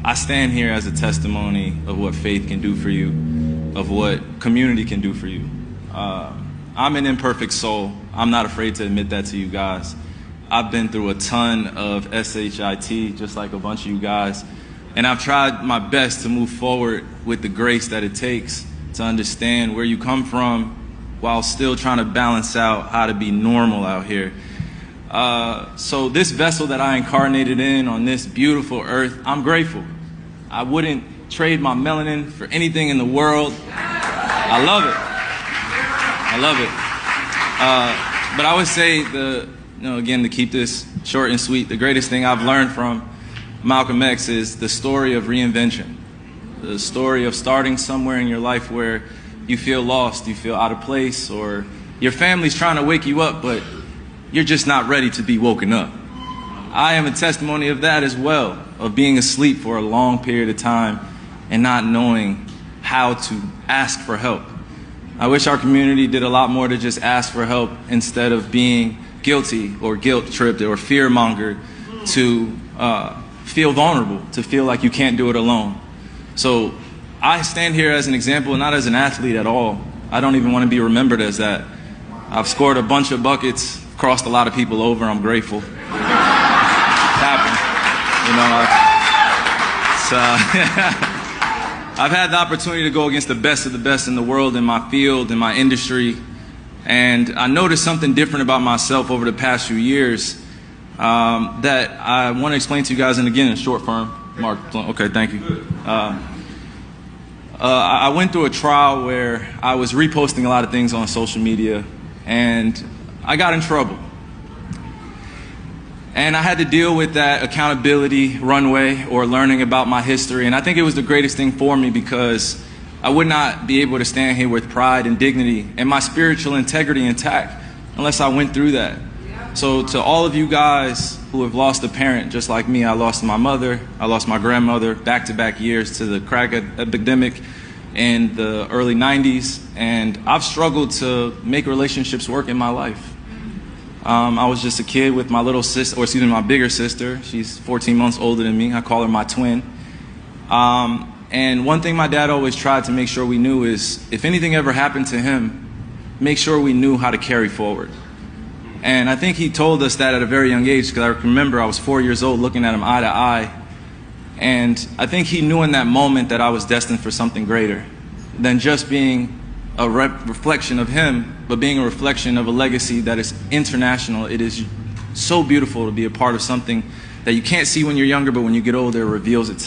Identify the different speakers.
Speaker 1: I stand here as a testimony of what faith can do for you, of what community can do for you. I'm an imperfect soul. I'm not afraid to admit that to you guys. I've been through a ton of SHIT, just like a bunch of you guys, and I've tried my best to move forward with the grace that it takes to understand where you come from while still trying to balance out how to be normal out here. So this vessel that I incarnated in on this beautiful earth, I'm grateful. I wouldn't trade my melanin for anything in the world. I love it. I love it. But I would say again, to keep this short and sweet, the greatest thing I've learned from Malcolm X is the story of reinvention. The story of starting somewhere in your life where you feel lost, you feel out of place, or your family's trying to wake you up, but you're just not ready to be woken up. I am a testimony of that as well, of being asleep for a long period of time and not knowing how to ask for help. I wish our community did a lot more to just ask for help instead of being guilty or guilt-tripped or fear-mongered to feel vulnerable, to feel like you can't do it alone. So I stand here as an example, not as an athlete at all. I don't even want to be remembered as that. I've scored a bunch of buckets, crossed a lot of people over. I'm grateful. It's happened. I've had the opportunity to go against the best of the best in the world, in my field, in my industry, and I noticed something different about myself over the past few years that I want to explain to you guys, and again in short form. Mark, okay, thank you. I went through a trial where I was reposting a lot of things on social media, and I got in trouble. And I had to deal with that accountability runway, or learning about my history. And I think it was the greatest thing for me, because I would not be able to stand here with pride and dignity and my spiritual integrity intact unless I went through that. So to all of you guys who have lost a parent, just like me, I lost my mother, I lost my grandmother, back-to-back years to the crack epidemic in the early 90s, and I've struggled to make relationships work in my life. I was just a kid with my little sister, or excuse me, my bigger sister. She's 14 months older than me. I call her my twin. And one thing my dad always tried to make sure we knew is, if anything ever happened to him, make sure we knew how to carry forward. And I think he told us that at a very young age, because I remember I was 4 years old looking at him eye to eye. And I think he knew in that moment that I was destined for something greater than just being a reflection of him, but being a reflection of a legacy that is international. It is so beautiful to be a part of something that you can't see when you're younger, but when you get older, it reveals itself.